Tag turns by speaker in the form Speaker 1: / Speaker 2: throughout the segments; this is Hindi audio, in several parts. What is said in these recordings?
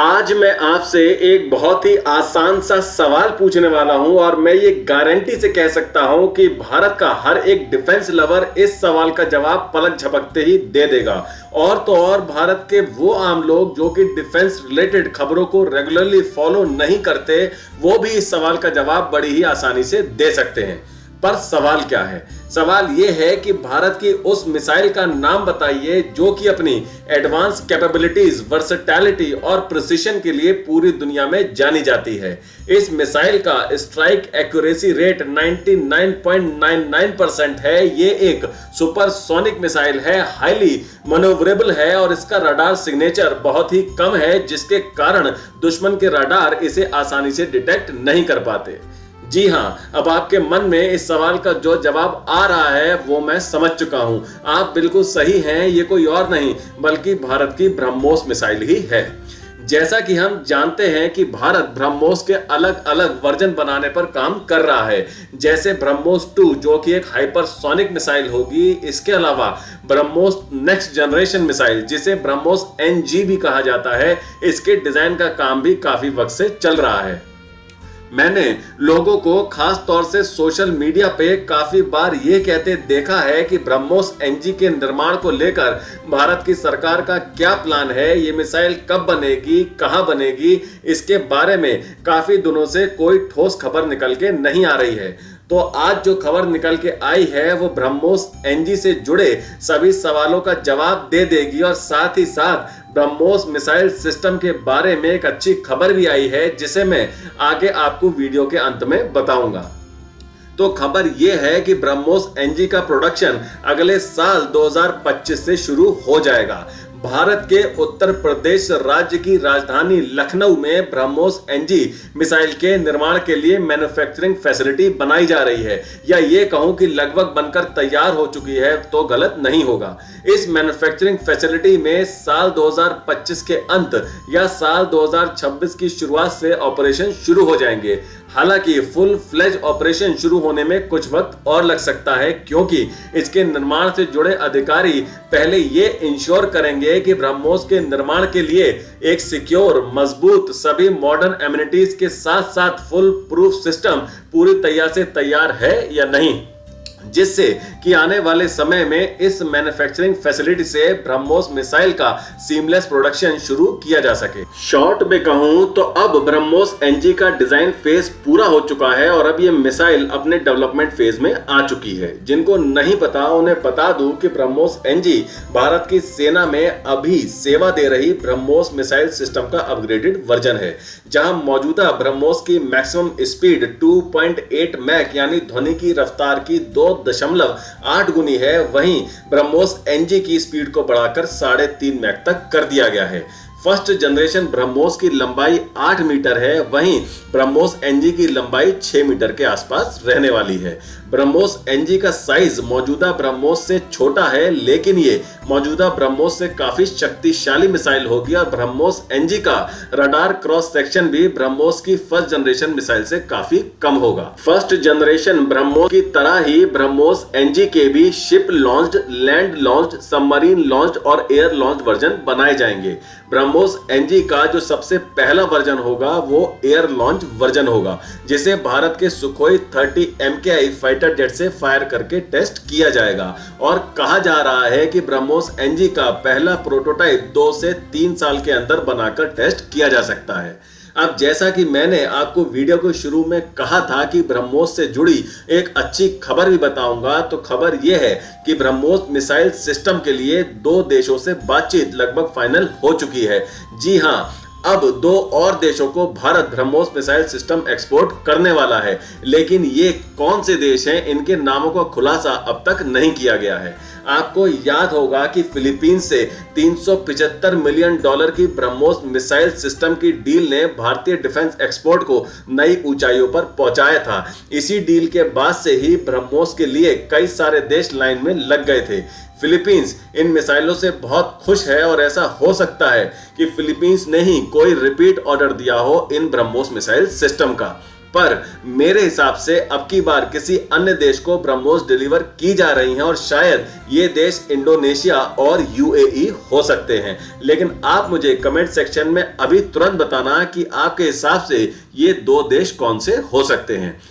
Speaker 1: आज मैं आपसे एक बहुत ही आसान सा सवाल पूछने वाला हूं और मैं ये गारंटी से कह सकता हूं कि भारत का हर एक डिफेंस लवर इस सवाल का जवाब पलक झपकते ही दे देगा। और तो और भारत के वो आम लोग जो कि डिफेंस रिलेटेड खबरों को रेगुलरली फॉलो नहीं करते, वो भी इस सवाल का जवाब बड़ी ही आसानी से दे सकते हैं। पर सवाल क्या है? सवाल यह है कि भारत की उस मिसाइल का नाम बताइए जो कि अपनी एडवांस कैपेबिलिटीज, वर्सेटैलिटी और प्रिसिशन के लिए पूरी दुनिया में जानी जाती है। इस मिसाइल का स्ट्राइक एक्यूरेसी रेट 99.99% है। ये एक सुपरसोनिक मिसाइल है, हाईली मैनोवरेबल है और इसका रडार सिग्नेचर बहुत ही कम है, जिसके कारण दुश्मन के रडार इसे आसानी से डिटेक्ट नहीं कर पाते। जी हां, अब आपके मन में इस सवाल का जो जवाब आ रहा है वो मैं समझ चुका हूं। आप बिल्कुल सही हैं, ये कोई और नहीं बल्कि भारत की ब्रह्मोस मिसाइल ही है। जैसा कि हम जानते हैं कि भारत ब्रह्मोस के अलग अलग वर्जन बनाने पर काम कर रहा है, जैसे ब्रह्मोस 2 जो कि एक हाइपरसोनिक मिसाइल होगी। इसके अलावा ब्रह्मोस नेक्स्ट जनरेशन मिसाइल, जिसे ब्रह्मोस NG भी कहा जाता है, इसके डिजाइन का काम भी काफी वक्त से चल रहा है। मैंने लोगों को खास तौर से सोशल मीडिया पे काफी बार ये कहते देखा है कि ब्रह्मोस NG के निर्माण को लेकर भारत की सरकार का क्या प्लान है, ये मिसाइल कब बनेगी, कहां बनेगी, इसके बारे में काफी दिनों से कोई ठोस खबर निकल के नहीं आ रही है। तो आज जो खबर निकल के आई है वो ब्रह्मोस NG से जुड़े सभी सवालों का जवाब दे देगी और साथ ही साथ ब्रह्मोस मिसाइल सिस्टम के बारे में एक अच्छी खबर भी आई है, जिसे मैं आगे आपको वीडियो के अंत में बताऊंगा। तो खबर यह है कि ब्रह्मोस NG का प्रोडक्शन अगले साल 2025 से शुरू हो जाएगा। भारत के उत्तर प्रदेश राज्य की राजधानी लखनऊ में ब्रह्मोस NG मिसाइल के निर्माण के लिए मैन्युफैक्चरिंग फैसिलिटी बनाई जा रही है, या ये कहूं कि लगभग बनकर तैयार हो चुकी है तो गलत नहीं होगा। इस मैन्युफैक्चरिंग फैसिलिटी में साल 2025 के अंत या साल 2026 की शुरुआत से ऑपरेशन शुरू हो जाएंगे। हालांकि फुल फ्लेज ऑपरेशन शुरू होने में कुछ वक्त और लग सकता है, क्योंकि इसके निर्माण से जुड़े अधिकारी पहले ये इंश्योर करेंगे कि ब्रह्मोस के निर्माण के लिए एक सिक्योर, मजबूत, सभी मॉडर्न एमिनिटीज के साथ साथ फुल प्रूफ सिस्टम पूरी तरह से तैयार है या नहीं, जिससे कि आने वाले समय में इस मैन्युफैक्चरिंग फैसिलिटी से ब्रह्मोस मिसाइल का सीमलेस प्रोडक्शन शुरू किया जा सके। शॉर्ट में कहूं तो अब ब्रह्मोस NG का डिजाइन फेज पूरा हो चुका है और अब ये मिसाइल अपने डेवलपमेंट फेज में आ चुकी है। जिनको नहीं पता उन्हें बता दूं कि ब्रह्मोस NG भारत की सेना में अभी सेवा दे रही ब्रह्मोस मिसाइल सिस्टम का अपग्रेडेड वर्जन है, जहां मौजूदा ब्रह्मोस की मैक्सिमम स्पीड 2.8 मैक यानी ध्वनि की रफ्तार की 2.8 गुनी है। वहीं ब्रह्मोस NG की स्पीड को बढ़ाकर 3.5 मैक तक कर दिया गया है। फर्स्ट जनरेशन ब्रह्मोस की लंबाई 8 मीटर है, वहीं ब्रह्मोस NG की लंबाई 6 मीटर के आसपास रहने वाली है। ब्रह्मोस NG का साइज मौजूदा ब्रह्मोस से छोटा है, लेकिन ये मौजूदा ब्रह्मोस से काफी शक्तिशाली मिसाइल होगी और ब्रह्मोस NG का रडार क्रॉस सेक्शन भी ब्रह्मोस की फर्स्ट जनरेशन मिसाइल से काफी कम होगा। फर्स्ट जनरेशन ब्रह्मोस की तरह ही ब्रह्मोस NG के भी ship launched, land launched, submarine launched और एयर लॉन्च्ड वर्जन बनाए जाएंगे। ब्रह्मोस NG का जो सबसे पहला वर्जन होगा वो एयर लॉन्च वर्जन होगा, जिसे भारत के सुखोई 30 MKI फाइटर जेट से फायर करके टेस्ट किया जाएगा। और कहा जा रहा है कि ब्रह्मोस NG का पहला प्रोटोटाइप 2 से 3 साल के अंदर बनाकर टेस्ट किया जा सकता है। अब जैसा कि मैंने आपको वीडियो के शुरू में कहा था कि ब्रह्मोस से जुड़ी एक अच्छी खबर भी बताऊंगा, तो खबर यह है कि ब्रह्मोस मिसाइल सिस्टम के लिए 2 देशों से बातचीत लगभग फाइनल हो चुकी है। जी हां, अब 2 और देशों को Bharat BrahMos missile system export करने वाला है, लेकिन ये कौन से देश हैं, इनके नामों का खुलासा अब तक नहीं किया गया है। आपको याद होगा कि फिलीपींस से $375 मिलियन की ब्रह्मोस मिसाइल सिस्टम की डील ने भारतीय डिफेंस एक्सपोर्ट को नई ऊंचाइयों पर पहुंचाया था। इसी डील के बाद से ही ब्रह्मोस के लिए कई सारे देश लाइन में लग गए थे। फिलीपींस इन मिसाइलों से बहुत खुश है और ऐसा हो सकता है कि फिलीपींस ने ही कोई रिपीट ऑर्डर दिया हो इन ब्रह्मोस मिसाइल सिस्टम का। पर मेरे हिसाब से अब की बार किसी अन्य देश को ब्रह्मोस डिलीवर की जा रही हैं और शायद ये देश इंडोनेशिया और यूएई हो सकते हैं। लेकिन आप मुझे कमेंट सेक्शन में अभी तुरंत बताना कि आपके हिसाब से ये 2 देश कौन से हो सकते हैं।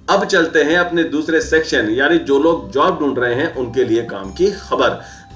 Speaker 1: अब चलते हैं अपने दूसरे सेक्शन, यानी जो लोग जॉब ढूंढ रहे हैं उनके लिए काम की खबर।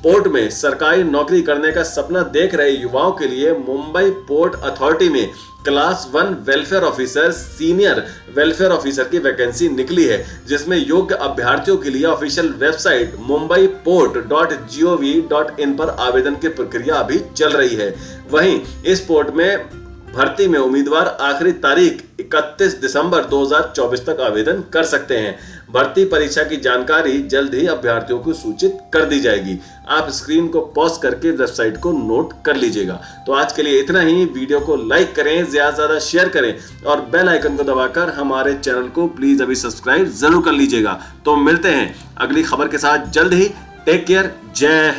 Speaker 1: पोर्ट में सरकारी नौकरी करने का सपना देख रहे युवाओं के लिए मुंबई पोर्ट अथॉरिटी में class 1 welfare officer, senior welfare officer की वैकेंसी निकली है, जिसमें योग्य अभ्यर्थियों के लिए ऑफिशियल वेबसाइट mumbaiPort.gov.in पर आवेदन की प्रक्रिया अभी चल रही है। वहीं इस पोर्ट में भर्ती में उम्मीदवार आखिरी तारीख 31 दिसंबर 2024 तक आवेदन कर सकते हैं। भर्ती परीक्षा की जानकारी जल्द ही अभ्यर्थियों को सूचित कर दी जाएगी। आप स्क्रीन को पॉज करके वेबसाइट को नोट कर लीजिएगा। तो आज के लिए इतना ही। वीडियो को लाइक करें, ज्यादा से ज्यादा शेयर करें और बेल आइकन को दबाकर हमारे चैनल को प्लीज अभी सब्सक्राइब जरूर कर लीजिएगा। तो मिलते हैं अगली खबर के साथ जल्द ही। टेक केयर, जय हिंद।